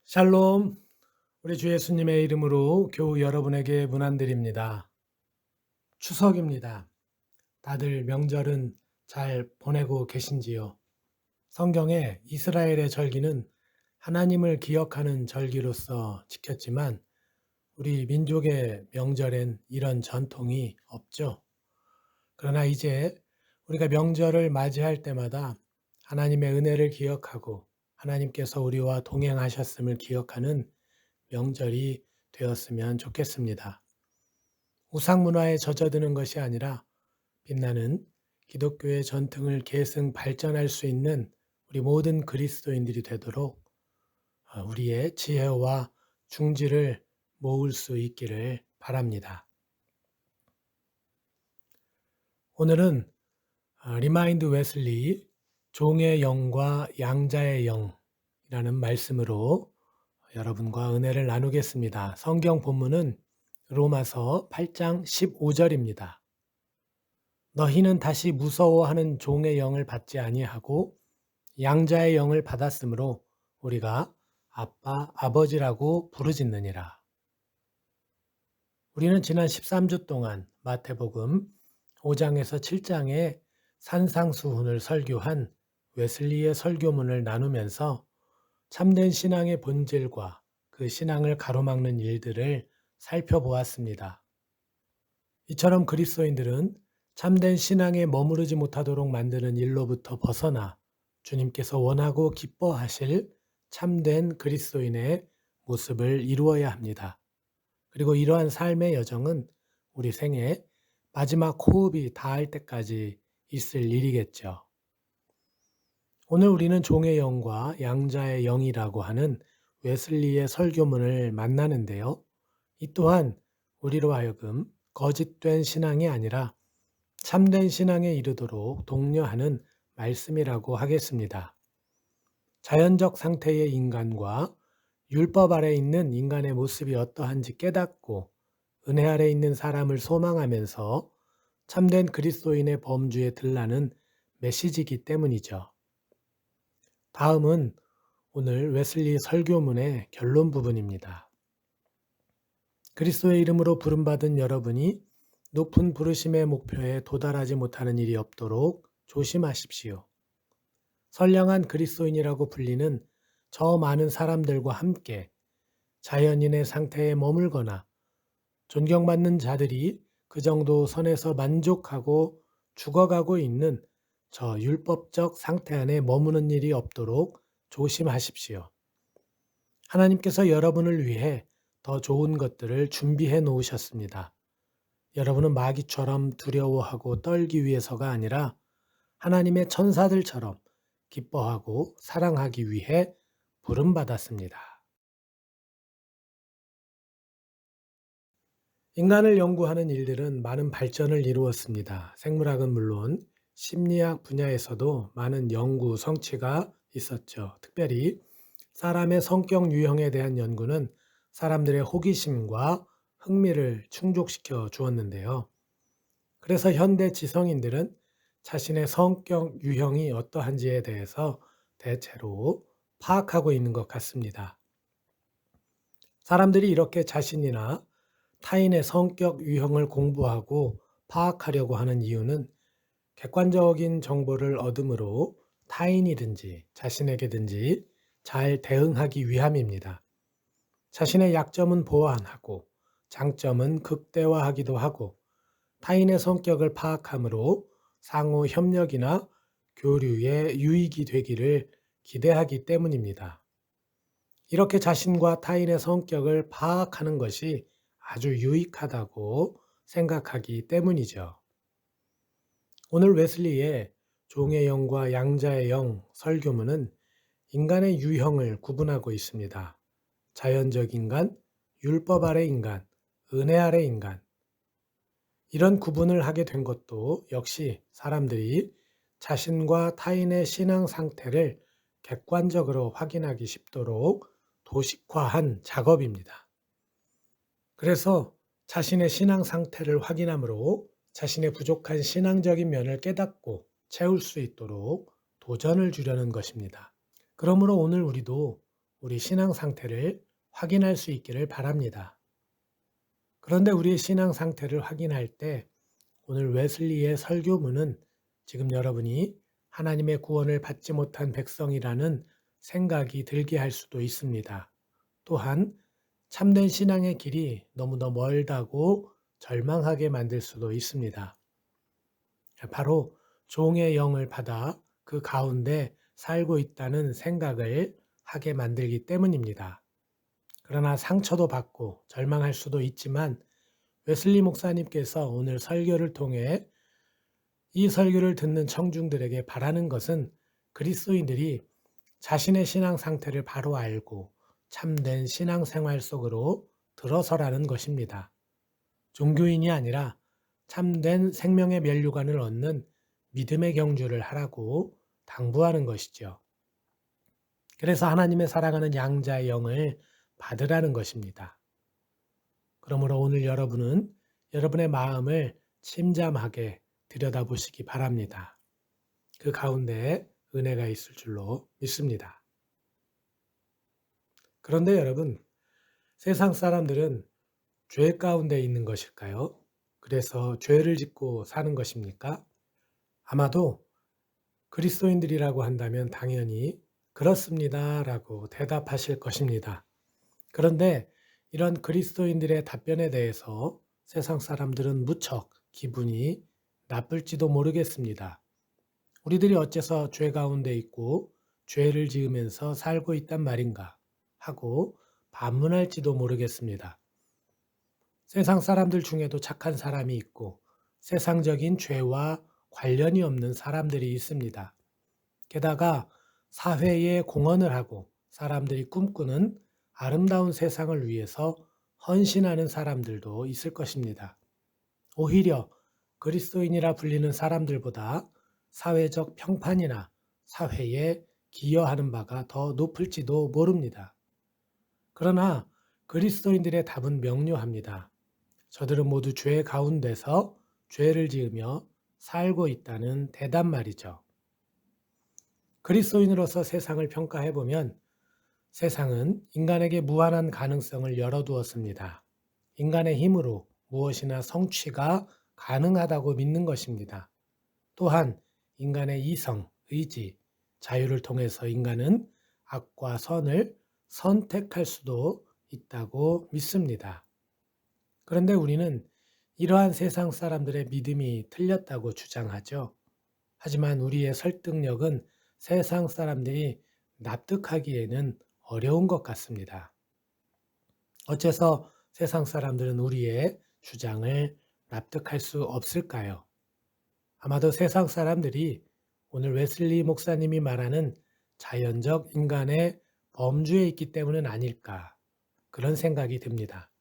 샬롬, 우리 주 예수님의 이름으로 교우 여러분에게 문안드립니다. 추석입니다. 다들 명절은 잘 보내고 계신지요? 성경에 이스라엘의 절기는 하나님을 기억하는 절기로서 지켰지만 우리 민족의 명절엔 이런 전통이 없죠. 그러나 이제 우리가 명절을 맞이할 때마다 하나님의 은혜를 기억하고 하나님께서 우리와 동행하셨음을 기억하는 명절이 되었으면 좋겠습니다. 우상 문화에 젖어드는 것이 아니라 빛나는 기독교의 전통을 계승 발전할 수 있는 우리 모든 그리스도인들이 되도록 우리의 지혜와 중지를 모을 수 있기를 바랍니다. 오늘은 리마인드 웨슬리 종의 영과 양자의 영이라는 말씀으로 여러분과 은혜를 나누겠습니다. 성경 본문은 로마서 8장 15절입니다. 너희는 다시 무서워하는 종의 영을 받지 아니하고 양자의 영을 받았으므로 우리가 아빠, 아버지라고 부르짖느니라. 우리는 지난 13주 동안 마태복음 5장에서 7장에 산상수훈을 설교한 웨슬리의 설교문을 나누면서 참된 신앙의 본질과 그 신앙을 가로막는 일들을 살펴보았습니다. 이처럼 그리스도인들은 참된 신앙에 머무르지 못하도록 만드는 일로부터 벗어나 주님께서 원하고 기뻐하실 참된 그리스도인의 모습을 이루어야 합니다. 그리고 이러한 삶의 여정은 우리 생에 마지막 호흡이 닿을 때까지 있을 일이겠죠. 오늘 우리는 종의 영과 양자의 영이라고 하는 웨슬리의 설교문을 만나는데요. 이 또한 우리로 하여금 거짓된 신앙이 아니라 참된 신앙에 이르도록 독려하는 말씀이라고 하겠습니다. 자연적 상태의 인간과 율법 아래 있는 인간의 모습이 어떠한지 깨닫고 은혜 아래 있는 사람을 소망하면서 참된 그리스도인의 범주에 들라는 메시지이기 때문이죠. 다음은 오늘 웨슬리 설교문의 결론 부분입니다. 그리스도의 이름으로 부름받은 여러분이 높은 부르심의 목표에 도달하지 못하는 일이 없도록 조심하십시오. 선량한 그리스도인이라고 불리는 저 많은 사람들과 함께 자연인의 상태에 머물거나 존경받는 자들이 그 정도 선에서 만족하고 죽어가고 있는 저 율법적 상태 안에 머무는 일이 없도록 조심하십시오. 하나님께서 여러분을 위해 더 좋은 것들을 준비해 놓으셨습니다. 여러분은 마귀처럼 두려워하고 떨기 위해서가 아니라 하나님의 천사들처럼 기뻐하고 사랑하기 위해 부름받았습니다. 인간을 연구하는 일들은 많은 발전을 이루었습니다. 생물학은 물론 심리학 분야에서도 많은 연구 성취가 있었죠. 특별히 사람의 성격 유형에 대한 연구는 사람들의 호기심과 흥미를 충족시켜 주었는데요. 그래서 현대 지성인들은 자신의 성격 유형이 어떠한지에 대해서 대체로 파악하고 있는 것 같습니다. 사람들이 이렇게 자신이나 타인의 성격 유형을 공부하고 파악하려고 하는 이유는 객관적인 정보를 얻음으로 타인이든지 자신에게든지 잘 대응하기 위함입니다. 자신의 약점은 보완하고 장점은 극대화하기도 하고 타인의 성격을 파악함으로 상호 협력이나 교류에 유익이 되기를 기대하기 때문입니다. 이렇게 자신과 타인의 성격을 파악하는 것이 아주 유익하다고 생각하기 때문이죠. 오늘 웨슬리의 종의 영과 양자의 영 설교문은 인간의 유형을 구분하고 있습니다. 자연적 인간, 율법 아래 인간, 은혜 아래 인간. 이런 구분을 하게 된 것도 역시 사람들이 자신과 타인의 신앙 상태를 객관적으로 확인하기 쉽도록 도식화한 작업입니다. 그래서 자신의 신앙 상태를 확인함으로 자신의 부족한 신앙적인 면을 깨닫고 채울 수 있도록 도전을 주려는 것입니다. 그러므로 오늘 우리도 우리 신앙 상태를 확인할 수 있기를 바랍니다. 그런데 우리의 신앙 상태를 확인할 때 오늘 웨슬리의 설교문은 지금 여러분이 하나님의 구원을 받지 못한 백성이라는 생각이 들게 할 수도 있습니다. 또한 참된 신앙의 길이 너무나 멀다고 절망하게 만들 수도 있습니다. 바로 종의 영을 받아 그 가운데 살고 있다는 생각을 하게 만들기 때문입니다. 그러나 상처도 받고 절망할 수도 있지만 웨슬리 목사님께서 오늘 설교를 통해 이 설교를 듣는 청중들에게 바라는 것은 그리스도인들이 자신의 신앙 상태를 바로 알고 참된 신앙 생활 속으로 들어서라는 것입니다. 종교인이 아니라 참된 생명의 면류관을 얻는 믿음의 경주를 하라고 당부하는 것이죠. 그래서 하나님의 사랑하는 양자의 영을 받으라는 것입니다. 그러므로 오늘 여러분은 여러분의 마음을 침잠하게 들여다보시기 바랍니다. 그 가운데 은혜가 있을 줄로 믿습니다. 그런데 여러분, 세상 사람들은 죄 가운데 있는 것일까요? 그래서 죄를 짓고 사는 것입니까? 아마도 그리스도인들이라고 한다면 당연히 그렇습니다 라고 대답하실 것입니다. 그런데 이런 그리스도인들의 답변에 대해서 세상 사람들은 무척 기분이 나쁠지도 모르겠습니다. 우리들이 어째서 죄 가운데 있고 죄를 지으면서 살고 있단 말인가 하고 반문할지도 모르겠습니다. 세상 사람들 중에도 착한 사람이 있고 세상적인 죄와 관련이 없는 사람들이 있습니다. 게다가 사회에 공헌을 하고 사람들이 꿈꾸는 아름다운 세상을 위해서 헌신하는 사람들도 있을 것입니다. 오히려 그리스도인이라 불리는 사람들보다 사회적 평판이나 사회에 기여하는 바가 더 높을지도 모릅니다. 그러나 그리스도인들의 답은 명료합니다. 저들은 모두 죄 가운데서 죄를 지으며 살고 있다는 대답 말이죠. 그리스도인으로서 세상을 평가해보면 세상은 인간에게 무한한 가능성을 열어두었습니다. 인간의 힘으로 무엇이나 성취가 가능하다고 믿는 것입니다. 또한 인간의 이성, 의지, 자유를 통해서 인간은 악과 선을 선택할 수도 있다고 믿습니다. 그런데 우리는 이러한 세상 사람들의 믿음이 틀렸다고 주장하죠. 하지만 우리의 설득력은 세상 사람들이 납득하기에는 어려운 것 같습니다. 어째서 세상 사람들은 우리의 주장을 납득할 수 없을까요? 아마도 세상 사람들이 오늘 웨슬리 목사님이 말하는 자연적 인간의 범주에 있기 때문은 아닐까 그런 생각이 듭니다.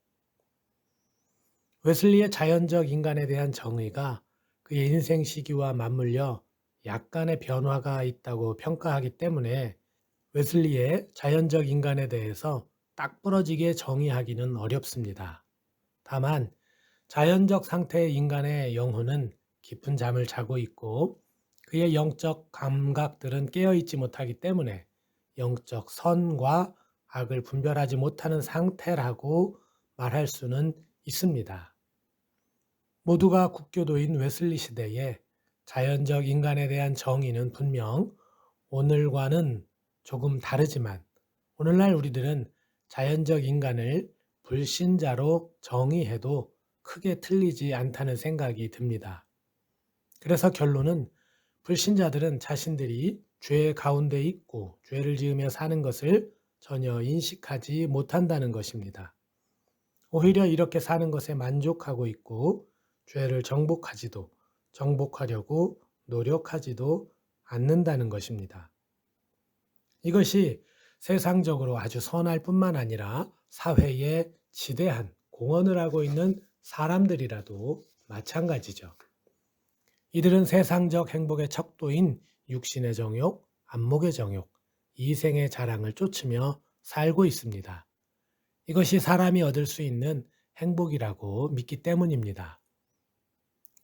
웨슬리의 자연적 인간에 대한 정의가 그의 인생 시기와 맞물려 약간의 변화가 있다고 평가하기 때문에 웨슬리의 자연적 인간에 대해서 딱 부러지게 정의하기는 어렵습니다. 다만 자연적 상태의 인간의 영혼은 깊은 잠을 자고 있고 그의 영적 감각들은 깨어있지 못하기 때문에 영적 선과 악을 분별하지 못하는 상태라고 말할 수는 있습니다. 모두가 국교도인 웨슬리 시대에 자연적 인간에 대한 정의는 분명 오늘과는 조금 다르지만 오늘날 우리들은 자연적 인간을 불신자로 정의해도 크게 틀리지 않다는 생각이 듭니다. 그래서 결론은 불신자들은 자신들이 죄 가운데 있고 죄를 지으며 사는 것을 전혀 인식하지 못한다는 것입니다. 오히려 이렇게 사는 것에 만족하고 있고 죄를 정복하려고 노력하지도 않는다는 것입니다. 이것이 세상적으로 아주 선할 뿐만 아니라 사회에 지대한 공헌을 하고 있는 사람들이라도 마찬가지죠. 이들은 세상적 행복의 척도인 육신의 정욕, 안목의 정욕, 이생의 자랑을 쫓으며 살고 있습니다. 이것이 사람이 얻을 수 있는 행복이라고 믿기 때문입니다.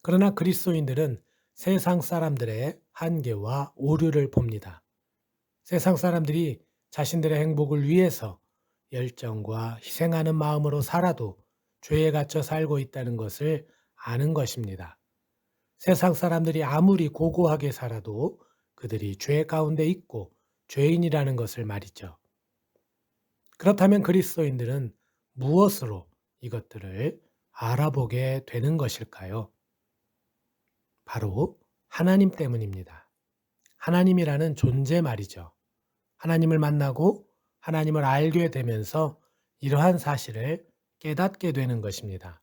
그러나 그리스도인들은 세상 사람들의 한계와 오류를 봅니다. 세상 사람들이 자신들의 행복을 위해서 열정과 희생하는 마음으로 살아도 죄에 갇혀 살고 있다는 것을 아는 것입니다. 세상 사람들이 아무리 고고하게 살아도 그들이 죄 가운데 있고 죄인이라는 것을 말이죠. 그렇다면 그리스도인들은 무엇으로 이것들을 알아보게 되는 것일까요? 바로 하나님 때문입니다. 하나님이라는 존재 말이죠. 하나님을 만나고 하나님을 알게 되면서 이러한 사실을 깨닫게 되는 것입니다.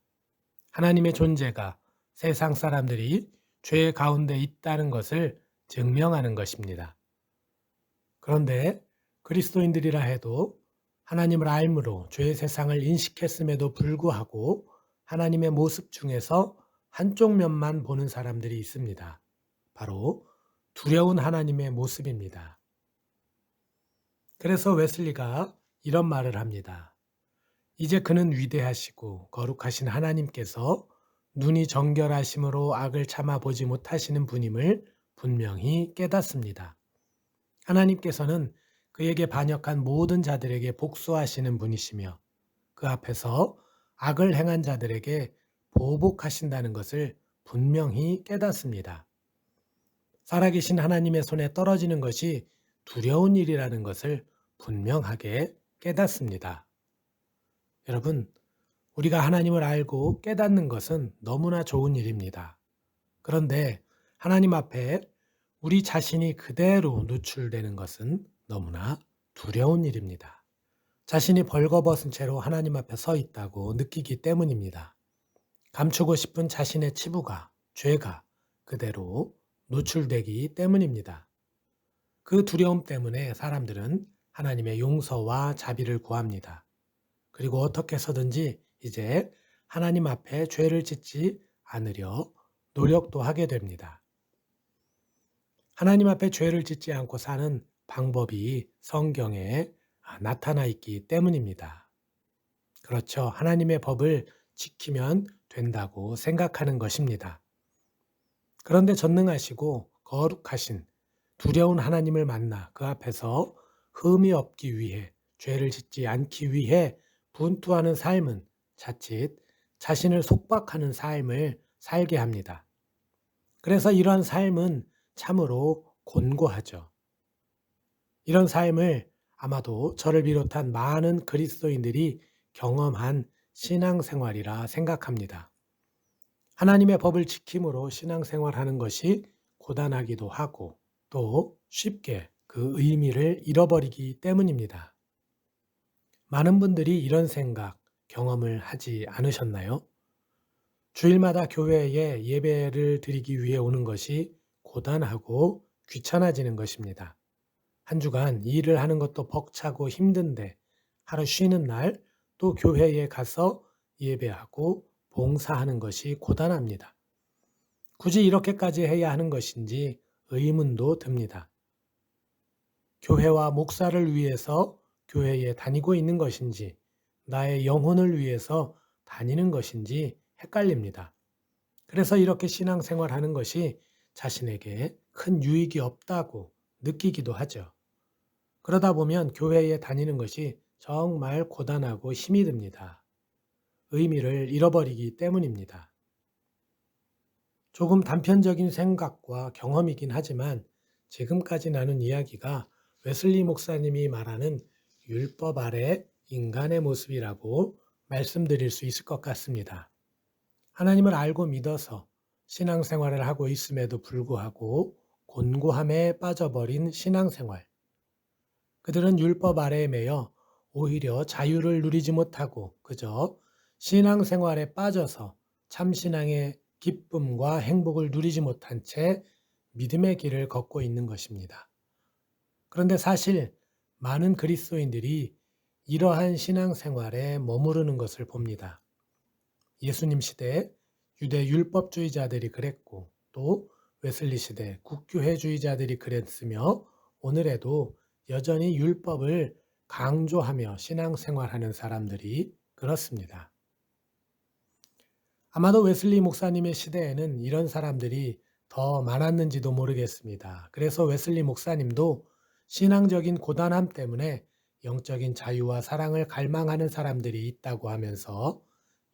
하나님의 존재가 세상 사람들이 죄 가운데 있다는 것을 증명하는 것입니다. 그런데 그리스도인들이라 해도 하나님을 알므로 죄의 세상을 인식했음에도 불구하고 하나님의 모습 중에서 한쪽 면만 보는 사람들이 있습니다. 바로 두려운 하나님의 모습입니다. 그래서 웨슬리가 이런 말을 합니다. 이제 그는 위대하시고 거룩하신 하나님께서 눈이 정결하심으로 악을 참아 보지 못하시는 분임을 분명히 깨닫습니다. 하나님께서는 그에게 반역한 모든 자들에게 복수하시는 분이시며 그 앞에서 악을 행한 자들에게 보복하신다는 것을 분명히 깨닫습니다. 살아계신 하나님의 손에 떨어지는 것이 두려운 일이라는 것을 분명하게 깨닫습니다. 여러분, 우리가 하나님을 알고 깨닫는 것은 너무나 좋은 일입니다. 그런데 하나님 앞에 우리 자신이 그대로 노출되는 것은 너무나 두려운 일입니다. 자신이 벌거벗은 채로 하나님 앞에 서 있다고 느끼기 때문입니다. 감추고 싶은 자신의 치부가, 죄가 그대로 노출되기 때문입니다. 그 두려움 때문에 사람들은 하나님의 용서와 자비를 구합니다. 그리고 어떻게 해서든지 이제 하나님 앞에 죄를 짓지 않으려 노력도 하게 됩니다. 하나님 앞에 죄를 짓지 않고 사는 방법이 성경에 나타나 있기 때문입니다. 그렇죠. 하나님의 법을 지키면 된다고 생각하는 것입니다. 그런데 전능하시고 거룩하신 두려운 하나님을 만나 그 앞에서 흠이 없기 위해 죄를 짓지 않기 위해 분투하는 삶은 자칫 자신을 속박하는 삶을 살게 합니다. 그래서 이러한 삶은 참으로 곤고하죠. 이런 삶을 아마도 저를 비롯한 많은 그리스도인들이 경험한 신앙생활이라 생각합니다. 하나님의 법을 지킴으로 신앙생활하는 것이 고단하기도 하고 또 쉽게 그 의미를 잃어버리기 때문입니다. 많은 분들이 이런 생각, 경험을 하지 않으셨나요? 주일마다 교회에 예배를 드리기 위해 오는 것이 고단하고 귀찮아지는 것입니다. 한 주간 일을 하는 것도 벅차고 힘든데 하루 쉬는 날 또 교회에 가서 예배하고 봉사하는 것이 고단합니다. 굳이 이렇게까지 해야 하는 것인지 의문도 듭니다. 교회와 목사를 위해서 교회에 다니고 있는 것인지 나의 영혼을 위해서 다니는 것인지 헷갈립니다. 그래서 이렇게 신앙생활하는 것이 자신에게 큰 유익이 없다고 느끼기도 하죠. 그러다 보면 교회에 다니는 것이 정말 고단하고 힘이 듭니다. 의미를 잃어버리기 때문입니다. 조금 단편적인 생각과 경험이긴 하지만 지금까지 나눈 이야기가 웨슬리 목사님이 말하는 율법 아래 인간의 모습이라고 말씀드릴 수 있을 것 같습니다. 하나님을 알고 믿어서 신앙생활을 하고 있음에도 불구하고 곤고함에 빠져버린 신앙생활. 그들은 율법 아래에 매여 오히려 자유를 누리지 못하고 그저 신앙생활에 빠져서 참신앙의 기쁨과 행복을 누리지 못한 채 믿음의 길을 걷고 있는 것입니다. 그런데 사실 많은 그리스도인들이 이러한 신앙생활에 머무르는 것을 봅니다. 예수님 시대 유대 율법주의자들이 그랬고 또 웨슬리 시대 국교회주의자들이 그랬으며 오늘에도 여전히 율법을 강조하며 신앙생활하는 사람들이 그렇습니다. 아마도 웨슬리 목사님의 시대에는 이런 사람들이 더 많았는지도 모르겠습니다. 그래서 웨슬리 목사님도 신앙적인 고단함 때문에 영적인 자유와 사랑을 갈망하는 사람들이 있다고 하면서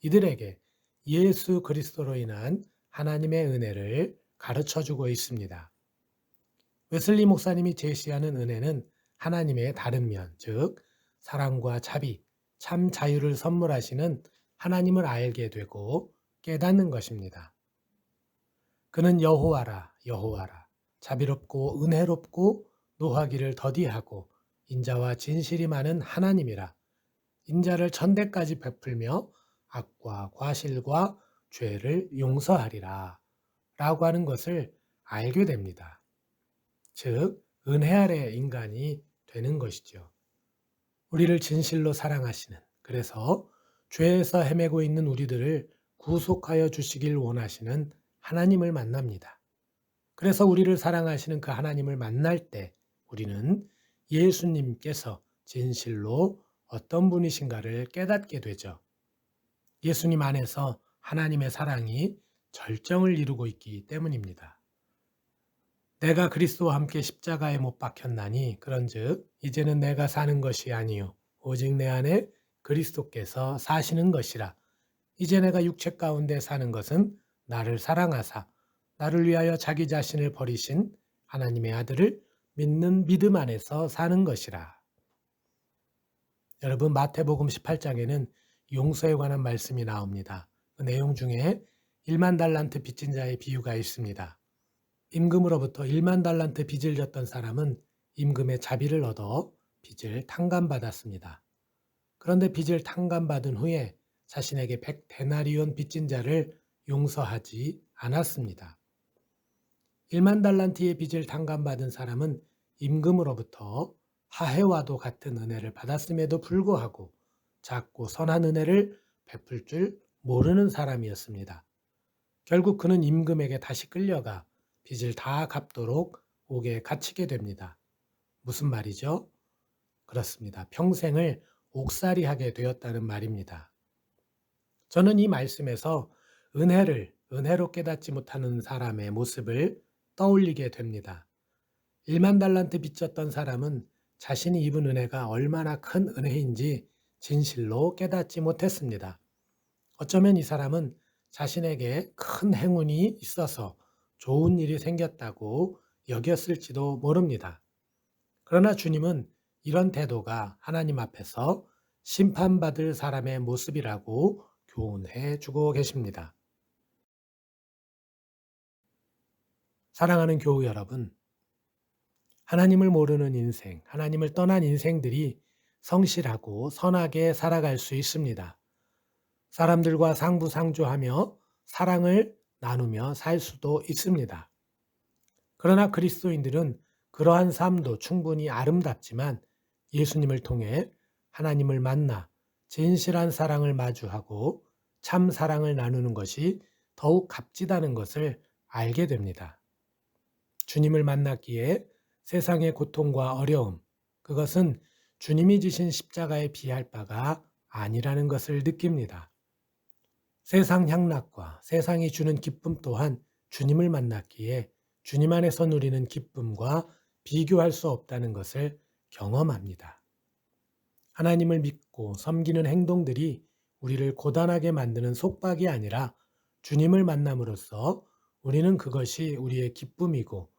이들에게 예수 그리스도로 인한 하나님의 은혜를 가르쳐 주고 있습니다. 웨슬리 목사님이 제시하는 은혜는 하나님의 다른 면, 즉 사랑과 자비, 참 자유를 선물하시는 하나님을 알게 되고 깨닫는 것입니다. 그는 여호와라, 여호와라, 자비롭고 은혜롭고 노하기를 더디하고 인자와 진실이 많은 하나님이라. 인자를 천대까지 베풀며 악과 과실과 죄를 용서하리라 라고 하는 것을 알게 됩니다. 즉 은혜 아래 인간이 되는 것이죠. 우리를 진실로 사랑하시는, 그래서 죄에서 헤매고 있는 우리들을 구속하여 주시길 원하시는 하나님을 만납니다. 그래서 우리를 사랑하시는 그 하나님을 만날 때 우리는 예수님께서 진실로 어떤 분이신가를 깨닫게 되죠. 예수님 안에서 하나님의 사랑이 절정을 이루고 있기 때문입니다. 내가 그리스도와 함께 십자가에 못 박혔나니 그런즉 이제는 내가 사는 것이 아니요 오직 내 안에 그리스도께서 사시는 것이라. 이제 내가 육체 가운데 사는 것은 나를 사랑하사 나를 위하여 자기 자신을 버리신 하나님의 아들을 믿는 믿음 안에서 사는 것이라. 여러분, 마태복음 18장에는 용서에 관한 말씀이 나옵니다. 그 내용 중에 1만 달란트 빚진 자의 비유가 있습니다. 임금으로부터 1만 달란트 빚을 졌던 사람은 임금의 자비를 얻어 빚을 탕감받았습니다. 그런데 빚을 탕감받은 후에 자신에게 100데나리온 빚진 자를 용서하지 않았습니다. 1만 달란트의 빚을 탕감받은 사람은 임금으로부터 하해와도 같은 은혜를 받았음에도 불구하고 작고 선한 은혜를 베풀 줄 모르는 사람이었습니다. 결국 그는 임금에게 다시 끌려가 빚을 다 갚도록 옥에 갇히게 됩니다. 무슨 말이죠? 그렇습니다. 평생을 옥살이하게 되었다는 말입니다. 저는 이 말씀에서 은혜를 은혜로 깨닫지 못하는 사람의 모습을 떠올리게 됩니다. 1만 달란트 빚졌던 사람은 자신이 입은 은혜가 얼마나 큰 은혜인지 진실로 깨닫지 못했습니다. 어쩌면 이 사람은 자신에게 큰 행운이 있어서 좋은 일이 생겼다고 여겼을지도 모릅니다. 그러나 주님은 이런 태도가 하나님 앞에서 심판받을 사람의 모습이라고 교훈해 주고 계십니다. 사랑하는 교우 여러분, 하나님을 모르는 인생, 하나님을 떠난 인생들이 성실하고 선하게 살아갈 수 있습니다. 사람들과 상부상조하며 사랑을 나누며 살 수도 있습니다. 그러나 그리스도인들은 그러한 삶도 충분히 아름답지만 예수님을 통해 하나님을 만나 진실한 사랑을 마주하고 참 사랑을 나누는 것이 더욱 값지다는 것을 알게 됩니다. 주님을 만났기에 세상의 고통과 어려움, 그것은 주님이 지신 십자가에 비할 바가 아니라는 것을 느낍니다. 세상 향락과 세상이 주는 기쁨 또한 주님을 만났기에 주님 안에서 누리는 기쁨과 비교할 수 없다는 것을 경험합니다. 하나님을 믿고 섬기는 행동들이 우리를 고단하게 만드는 속박이 아니라 주님을 만남으로써 우리는 그것이 우리의 기쁨이고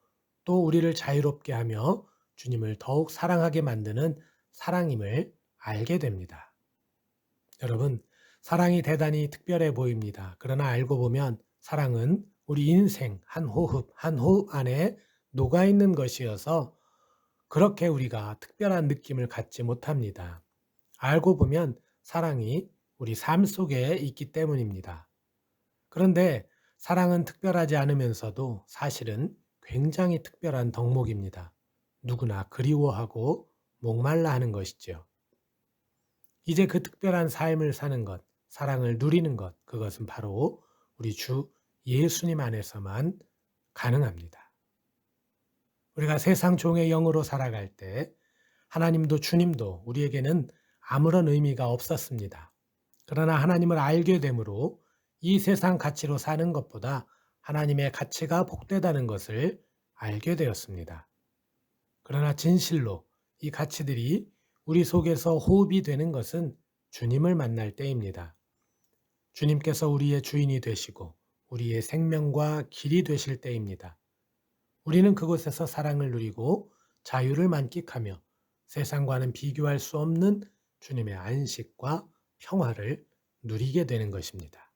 또 우리를 자유롭게 하며 주님을 더욱 사랑하게 만드는 사랑임을 알게 됩니다. 여러분, 사랑이 대단히 특별해 보입니다. 그러나 알고 보면 사랑은 우리 인생 한 호흡 한 호흡 안에 녹아있는 것이어서 그렇게 우리가 특별한 느낌을 갖지 못합니다. 알고 보면 사랑이 우리 삶 속에 있기 때문입니다. 그런데 사랑은 특별하지 않으면서도 사실은 굉장히 특별한 덕목입니다. 누구나 그리워하고 목말라 하는 것이죠. 이제 그 특별한 삶을 사는 것, 사랑을 누리는 것, 그것은 바로 우리 주 예수님 안에서만 가능합니다. 우리가 세상 종의 영으로 살아갈 때 하나님도 주님도 우리에게는 아무런 의미가 없었습니다. 그러나 하나님을 알게 되므로 이 세상 가치로 사는 것보다 하나님의 가치가 복되다는 것을 알게 되었습니다. 그러나 진실로 이 가치들이 우리 속에서 호흡이 되는 것은 주님을 만날 때입니다. 주님께서 우리의 주인이 되시고 우리의 생명과 길이 되실 때입니다. 우리는 그곳에서 사랑을 누리고 자유를 만끽하며 세상과는 비교할 수 없는 주님의 안식과 평화를 누리게 되는 것입니다.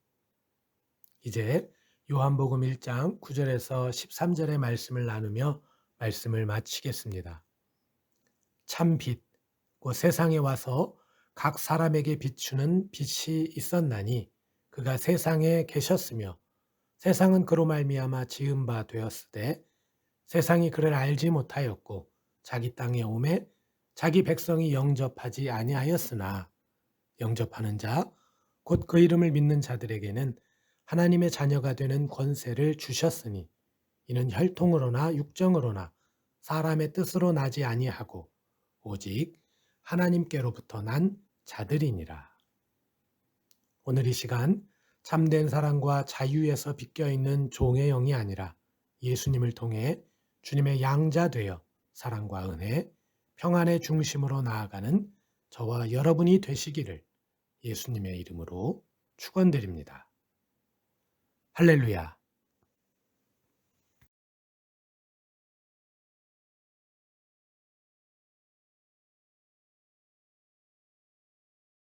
이제 요한복음 1장 9절에서 13절의 말씀을 나누며 말씀을 마치겠습니다. 참 빛, 곧 세상에 와서 각 사람에게 비추는 빛이 있었나니 그가 세상에 계셨으며 세상은 그로 말미암아 지은 바 되었으되 세상이 그를 알지 못하였고 자기 땅에 오매 자기 백성이 영접하지 아니하였으나 영접하는 자 곧 그 이름을 믿는 자들에게는 하나님의 자녀가 되는 권세를 주셨으니 이는 혈통으로나 육정으로나 사람의 뜻으로 나지 아니하고 오직 하나님께로부터 난 자들이니라. 오늘 이 시간 참된 사랑과 자유에서 비껴있는 종의 영이 아니라 예수님을 통해 주님의 양자 되어 사랑과 은혜, 평안의 중심으로 나아가는 저와 여러분이 되시기를 예수님의 이름으로 축원드립니다. 할렐루야.